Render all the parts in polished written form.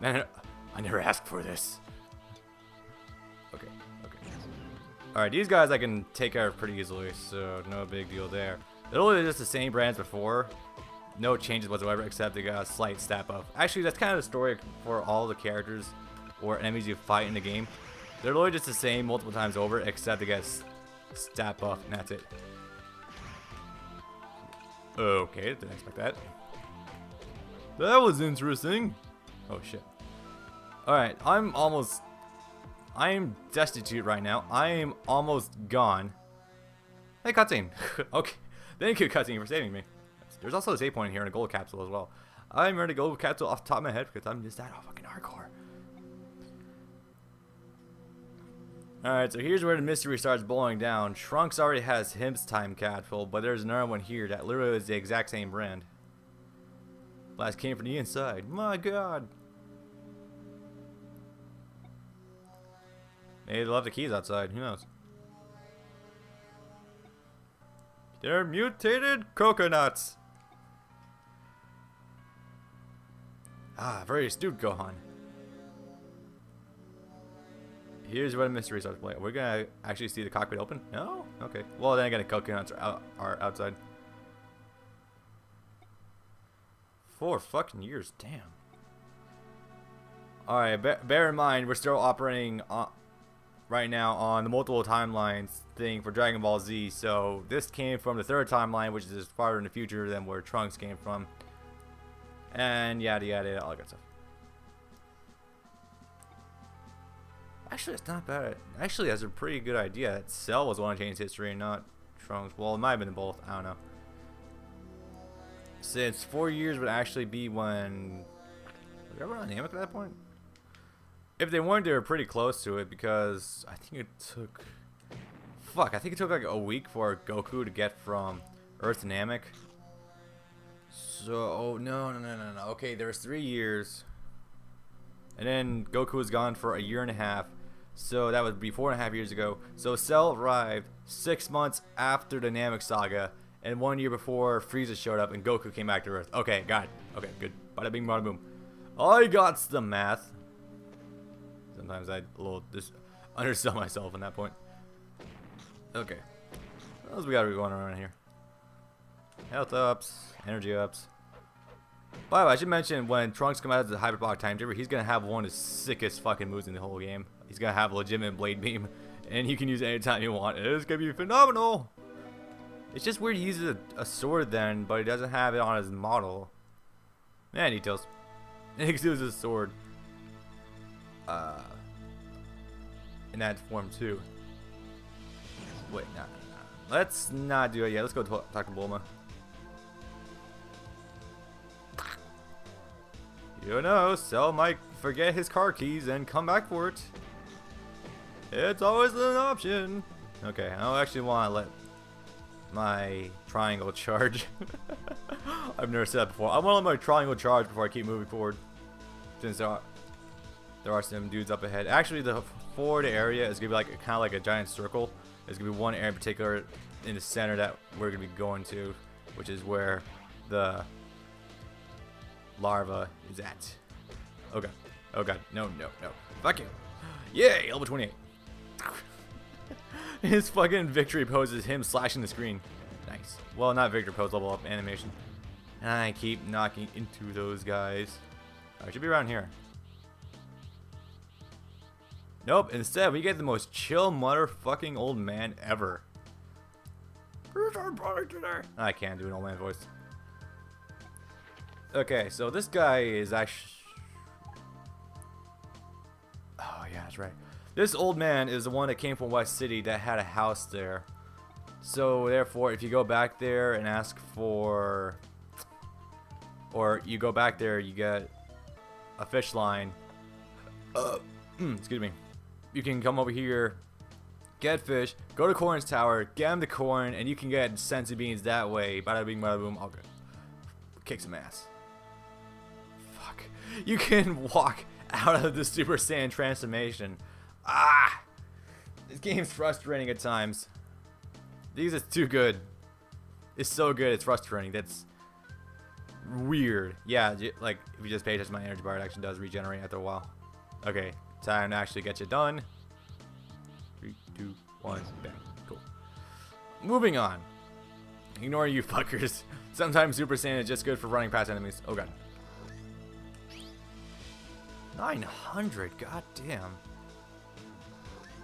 No, I never asked for this. Okay. Alright, these guys I can take care of pretty easily, so no big deal there. They're literally just the same brands before. No changes whatsoever, except they got a slight stat buff. Actually, that's kind of the story for all the characters or enemies you fight in the game. They're literally just the same multiple times over, except they get stat buff, and that's it. Okay, didn't expect that. That was interesting. Oh shit. Alright, I'm destitute right now. I am almost gone. Hey, cutscene. Okay. Thank you, cutscene, for saving me. There's also a save point here in a gold capsule as well. I'm ready to gold capsule off the top of my head because I'm just that fucking hardcore. Alright, so here's where the mystery starts blowing down. Trunks already has his time capsule, but there's another one here that literally is the exact same brand. Blast came from the inside. My god. Maybe they left the keys outside. Who knows? They're mutated coconuts. Ah, very astute, Gohan. Here's where the mystery starts playing. We're gonna actually see the cockpit open? No? Okay. Well, then again, the coconuts are outside. 4 fucking years. Damn. Alright, bear in mind, we're still operating right now on the multiple timelines thing for Dragon Ball Z. So this came from the 3rd timeline, which is farther in the future than where Trunks came from. And yada yada, all that good stuff. Actually, it's not bad. Actually, that's a pretty good idea. That Cell was the one to change history and not Trunks. Well, it might have been both. I don't know. Since 4 years would actually be when... Was everyone on Namek at that point? If they weren't, they were pretty close to it because I think it took... Fuck, I think it took like a week for Goku to get from Earth to Namek. So, oh, no. Okay, there's 3 years. And then Goku was gone for a year and a half. So that would be 4.5 years ago. So Cell arrived 6 months after the Namek Saga, and 1 year before Frieza showed up and Goku came back to Earth. Okay, got it. Okay, good. Bada bing, bada boom. I got the math. Sometimes I a little just undersell myself in that point. Okay. What else we got going on around here? Health ups, energy ups. By the way, I should mention when Trunks comes out of the Hyperbolic Time Jumper, he's gonna have one of the sickest fucking moves in the whole game. He's gonna have a legitimate blade beam, and you can use it anytime you want. It's gonna be phenomenal. It's just weird he uses a sword then, but he doesn't have it on his model. Man, details. He uses a sword. In that form too. Wait, no. Let's not do it yet. Let's go talk to Bulma. You know, Cell might forget his car keys and come back for it. It's always an option. Okay, I don't actually want to let my triangle charge. I've never said that before. I want to let my triangle charge before I keep moving forward. Since there are some dudes up ahead. Actually, the forward area is going to be like kind of like a giant circle. There's going to be one area in particular in the center that we're going to be going to, which is where the larva is at. Oh god. Oh god. No. Fuck you. Yay, level 28. His fucking victory pose is him slashing the screen. Nice. Well, not victory pose, level up animation. And I keep knocking into those guys. I should be around here. Nope, instead we get the most chill motherfucking old man ever. I can't do an old man voice. Okay, so this guy is actually... Oh, yeah, that's right. This old man is the one that came from West City that had a house there. So, therefore, if you go back there and ask for... Or you go back there, you get a fish line. Excuse me. You can come over here, get fish, go to Corn's Tower, get him the corn, and you can get senzu beans that way. Bada bing, bada boom, all good. Kick some ass. Fuck. You can walk out of the Super Saiyan transformation. Ah! This game's frustrating at times. These is too good. It's so good, it's frustrating. That's weird. Yeah, like if you just pay attention to my energy bar, it actually does regenerate after a while. Okay, time to actually get you done. 3, 2, 1, bang. Cool. Moving on. Ignore you fuckers. Sometimes Super Saiyan is just good for running past enemies. Oh god. 900, god damn.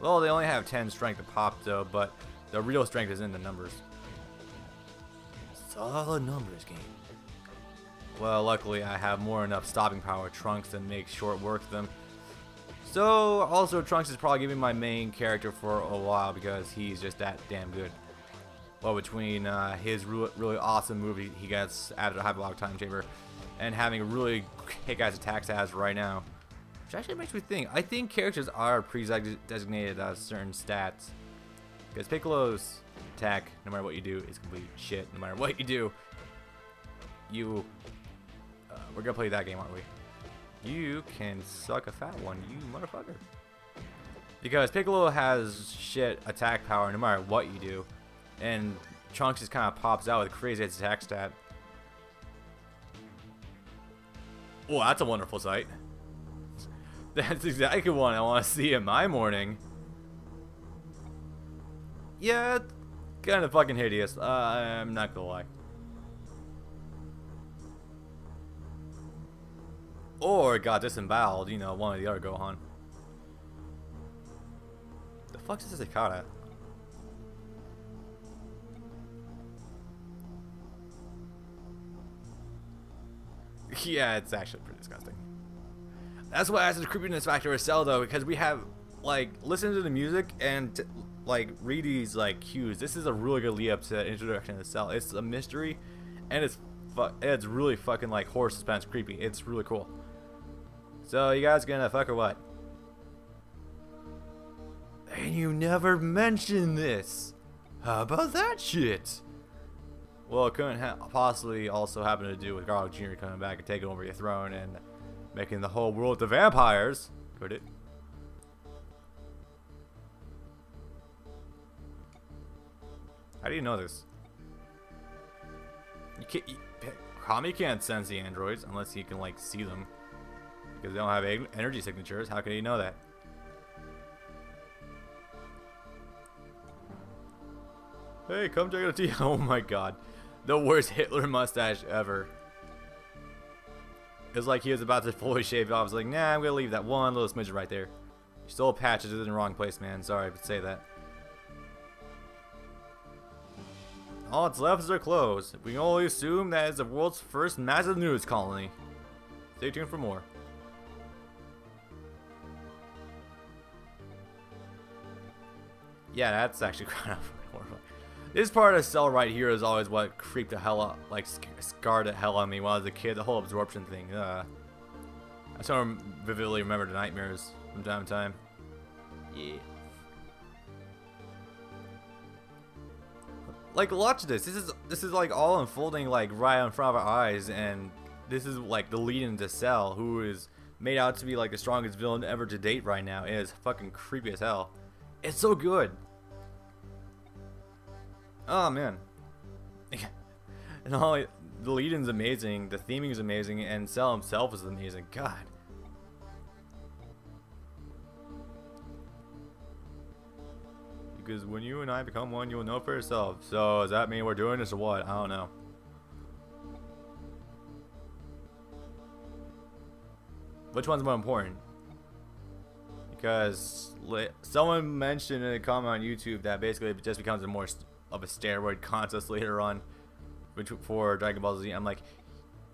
Well, they only have 10 strength to pop though, but the real strength is in the numbers. Solid numbers game. Well, luckily I have more enough stopping power Trunks to make short work of them. So, also Trunks is probably giving my main character for a while because he's just that damn good. Well, between his really awesome move he gets out of the Hyperbolic Time Chamber and having a really kick-ass attack stats right now, which actually makes me think. I think characters are pre-designated certain stats because Piccolo's attack, no matter what you do, is complete shit. No matter what you do, we're gonna play that game, aren't we? You can suck a fat one, you motherfucker. Because Piccolo has shit attack power no matter what you do. And Trunks just kind of pops out with a crazy attack stat. Oh, that's a wonderful sight. That's exactly what I want to see in my morning. Yeah, it's kind of fucking hideous. I'm not gonna lie. Or got disemboweled, you know, one or the other Gohan. The fuck is this Ikata? Yeah, it's actually pretty disgusting. That's why adds the creepiness factor of Cell though, because we have like listen to the music and like read these like cues. This is a really good lead up to the introduction of Cell. It's a mystery, and it's really fucking like horror suspense creepy. It's really cool. So you guys gonna fuck or what? And you never mentioned this. How about that shit? Well, it couldn't possibly also happen to do with Garlic Jr. coming back and taking over your throne and making the whole world to vampires. Could it? How do you know this? Kami can't sense the androids unless he can like see them. Because they don't have energy signatures. How can he know that? Hey, come check out the tea. Oh my god. The worst Hitler mustache ever. It's like he was about to fully shave it off. I was like, nah, I'm gonna leave that one little smidge right there. You stole patches in the wrong place, man. Sorry, but say that. All that's left is our clothes. We can only assume that it's the world's first massive news colony. Stay tuned for more. Yeah, that's actually kind of horrible. This part of Cell right here is always what creeped the hell up, like scarred the hell on me when I was a kid. The whole absorption thing. I still vividly remember the nightmares from time to time. Yeah. Like, watch this. This is like all unfolding like right in front of our eyes, and this is like the lead into Cell, who is made out to be like the strongest villain ever to date right now. It is fucking creepy as hell. It's so good. Oh man. And all the lead-in's amazing, the theming is amazing, and Cell himself is amazing. God. Because when you and I become one, you will know for yourself. So does that mean we're doing this or what? I don't know. Which one's more important? Because someone mentioned in a comment on YouTube that basically it just becomes more of a steroid contest later on for Dragon Ball Z. I'm like,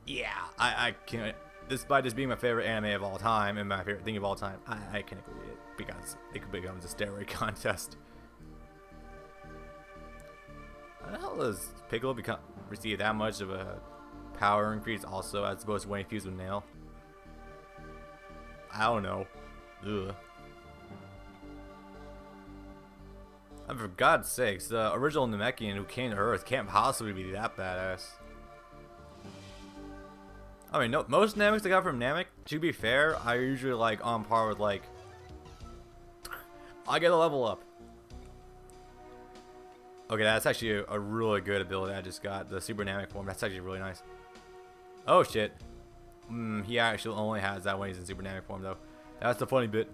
yeah, I can't. Despite this being my favorite anime of all time and my favorite thing of all time, I can agree with it because it becomes a steroid contest. How the hell does Piccolo receive that much of a power increase also as opposed to when he fused with Nail? I don't know. Ugh. And for God's sakes, the original Namekian who came to Earth can't possibly be that badass. I mean, no, most Nameks I got from Namek, to be fair, I usually like on par with like, I get a level up. Okay, that's actually a really good ability I just got, the Super Namek form. That's actually really nice. Oh shit. He actually only has that when he's in super dynamic form though. That's the funny bit.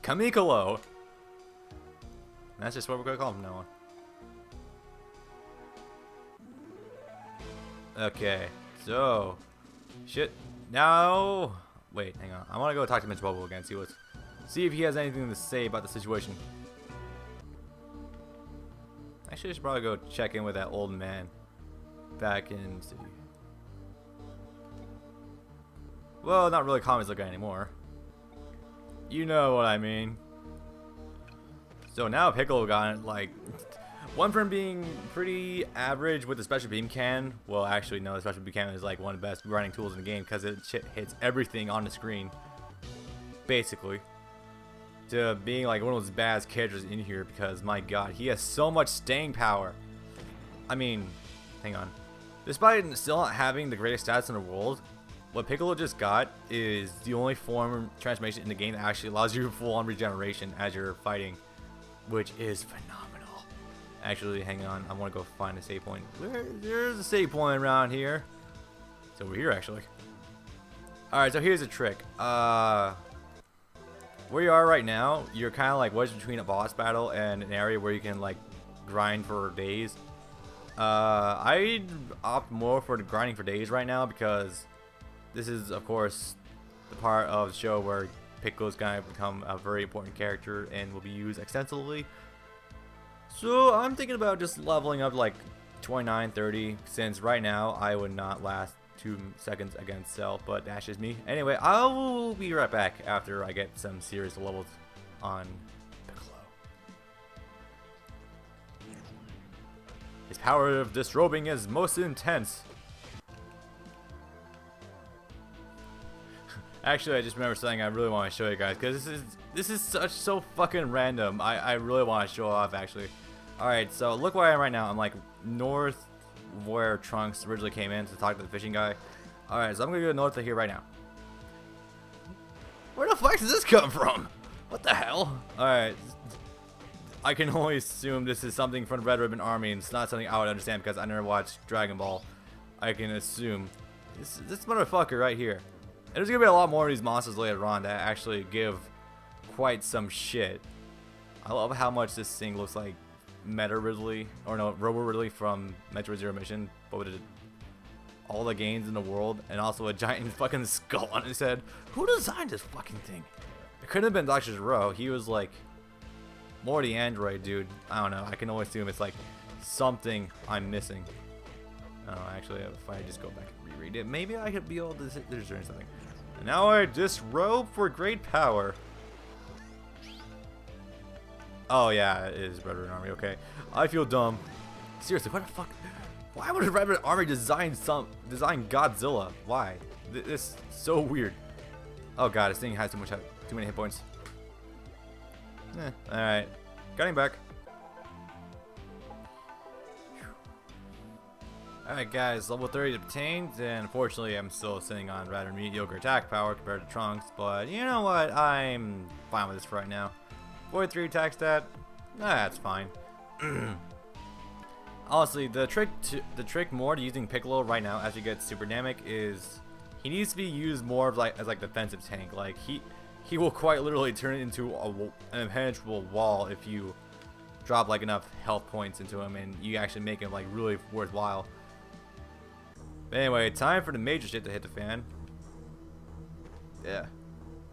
Piccolo. That's just what we're gonna call him from now on. Okay, so shit. Now, wait, hang on. I want to go talk to Mr. Bubble again. See if he has anything to say about the situation. Actually, I should probably go check in with that old man back in the city. Well, not really Kami's looking anymore. You know what I mean. So now Piccolo got like one from being pretty average with the special beam cannon. Well, actually, no, the special beam cannon is like one of the best grinding tools in the game because it hits everything on the screen, basically. To being like one of those badass characters in here because my god, he has so much staying power. I mean, hang on. Despite still not having the greatest stats in the world, what Piccolo just got is the only form transformation in the game that actually allows you full-on regeneration as you're fighting, which is phenomenal. Actually, hang on, I want to go find a save point. There's a save point around here. It's over here, actually. Alright, so here's a trick. Where you are right now, you're kind of like wedged between a boss battle and an area where you can like grind for days. I'd opt more for the grinding for days right now because this is, of course, the part of the show where Piccolo's gonna become a very important character and will be used extensively. So I'm thinking about just leveling up like 29, 30, since right now I would not last 2 seconds against Cell, but that's just me. Anyway, I will be right back after I get some serious levels on Piccolo. His power of disrobing is most intense. Actually, I just remember something I really want to show you guys because this is so fucking random. I really want to show off actually. All right, so look where I am right now. I'm like north where Trunks originally came in to talk to the fishing guy. All right, so I'm gonna go north of here right now. Where the fuck does this come from? What the hell? All right, I can only assume this is something from the Red Ribbon Army, and it's not something I would understand because I never watched Dragon Ball. I can assume this motherfucker right here. And there's gonna be a lot more of these monsters later on that actually give quite some shit. I love how much this thing looks like Meta Ridley, or no, Robo Ridley from Metroid Zero Mission, but with all the gains in the world, and also a giant fucking skull on his head. Who designed this fucking thing? It couldn't have been Dr. Zero. He was like more the android dude. I don't know. I can only assume it's like something I'm missing. I don't know, actually, if I just go back and reread it, maybe I could be able to discern something. And now I disrobe for great power. Oh yeah, it is Red Ribbon Army. Okay, I feel dumb. Seriously, what the fuck? Why would a Red Ribbon Army design Godzilla? Why? This is so weird. Oh god, this thing has too many hit points. All right, got him back. Alright guys, level 30 obtained, and unfortunately I'm still sitting on rather mediocre attack power compared to Trunks, but you know what, I'm fine with this for right now. 43 attack stat, that's fine. Honestly, the trick more to using Piccolo right now as you get super dynamic is he needs to be used more of like as like defensive tank. Like he will quite literally turn into an impenetrable wall if you drop like enough health points into him and you actually make him like really worthwhile. But anyway, time for the major shit to hit the fan. Yeah.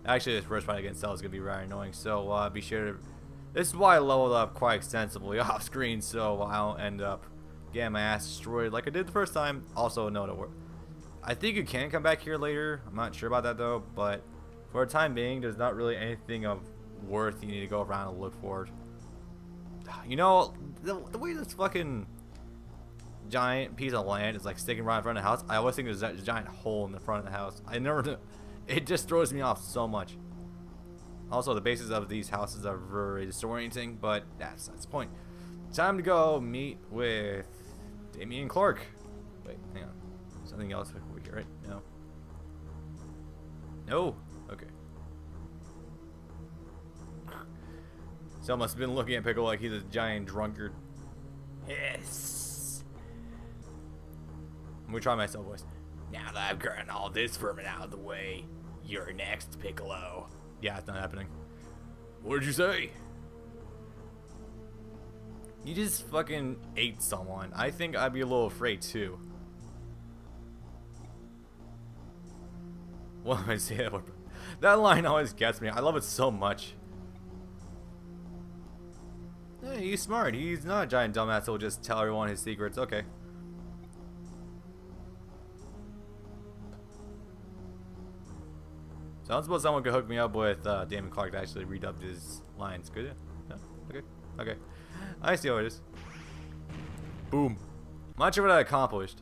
Actually, this first fight against Cell is going to be rather annoying, so be sure to... This is why I leveled up quite extensively off screen, so I don't end up getting my ass destroyed like I did the first time. Also, no, I think you can come back here later. I'm not sure about that, though, but for the time being, there's not really anything of worth you need to go around and look for. You know, the way this fucking giant piece of land is like sticking right in front of the house, I always think there's that giant hole in the front of the house. It just throws me off so much. Also, the bases of these houses are very disorienting, but that's the point. Time to go meet with Damien Clark. Wait, hang on. Something else over here, right? No. No? Okay. Cell must have been looking at Piccolo like he's a giant drunkard. Yes. Let me try my cell voice. Now that I've gotten all this vermin out of the way, you're next, Piccolo. Yeah, it's not happening. What did you say? You just fucking ate someone. I think I'd be a little afraid too. What am I saying? That line always gets me. I love it so much. Hey, he's smart. He's not a giant dumbass who'll just tell everyone his secrets. Okay. So I don't suppose someone could hook me up with Damon Clark to actually redubbed his lines. Could it? No? Okay. Okay. I see how it is. Boom. I'm not sure what I accomplished.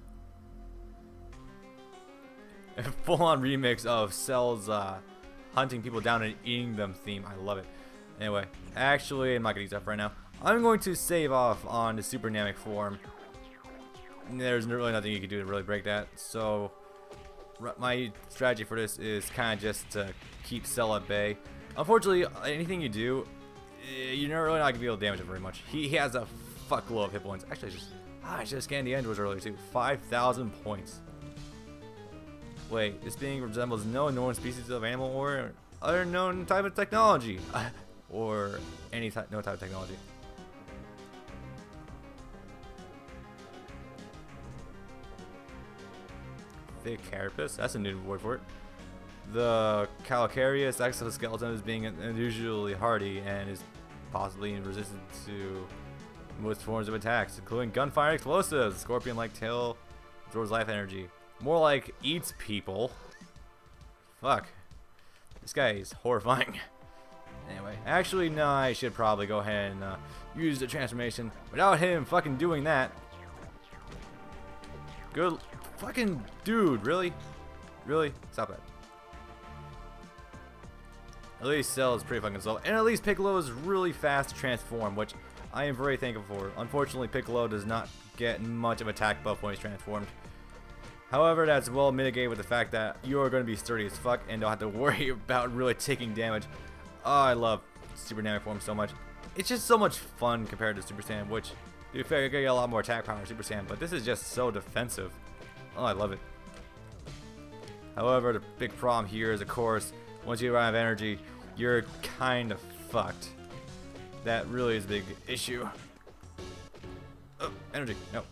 A full-on remix of Cell's hunting people down and eating them theme. I love it. Anyway, actually, I'm not going to use that for right now. I'm going to save off on the Super Namek form. There's really nothing you can do to really break that. So, my strategy for this is kind of just to keep Cell at bay. Unfortunately, anything you do, you're really not going to be able to damage it very much. He has a fuckload of hit points. Actually, I should have scanned the androids earlier too. 5,000 points. Wait, this being resembles no known species of animal or other known type of technology. Or any type, no type of technology. Thick carapace, that's a new word for it. The calcareous exoskeleton is being unusually hardy and is possibly resistant to most forms of attacks, including gunfire and explosives. Scorpion-like tail absorbs life energy. More like eats people. Fuck. This guy is horrifying. Anyway, actually, no, I should probably go ahead and use the transformation without him fucking doing that. Good fucking dude, really? Really? Stop that. At least Cell is pretty fucking slow. And at least Piccolo is really fast to transform, which I am very thankful for. Unfortunately, Piccolo does not get much of attack buff when he's transformed. However, that's well mitigated with the fact that you're going to be sturdy as fuck and don't have to worry about really taking damage. Oh, I love Super Namek form so much. It's just so much fun compared to Super Saiyan, which, to be fair, you're going to get a lot more attack power in Super Saiyan, but this is just so defensive. Oh, I love it. However, the big problem here is, of course, once you run out of energy, you're kind of fucked. That really is a big issue. Oh, energy. No.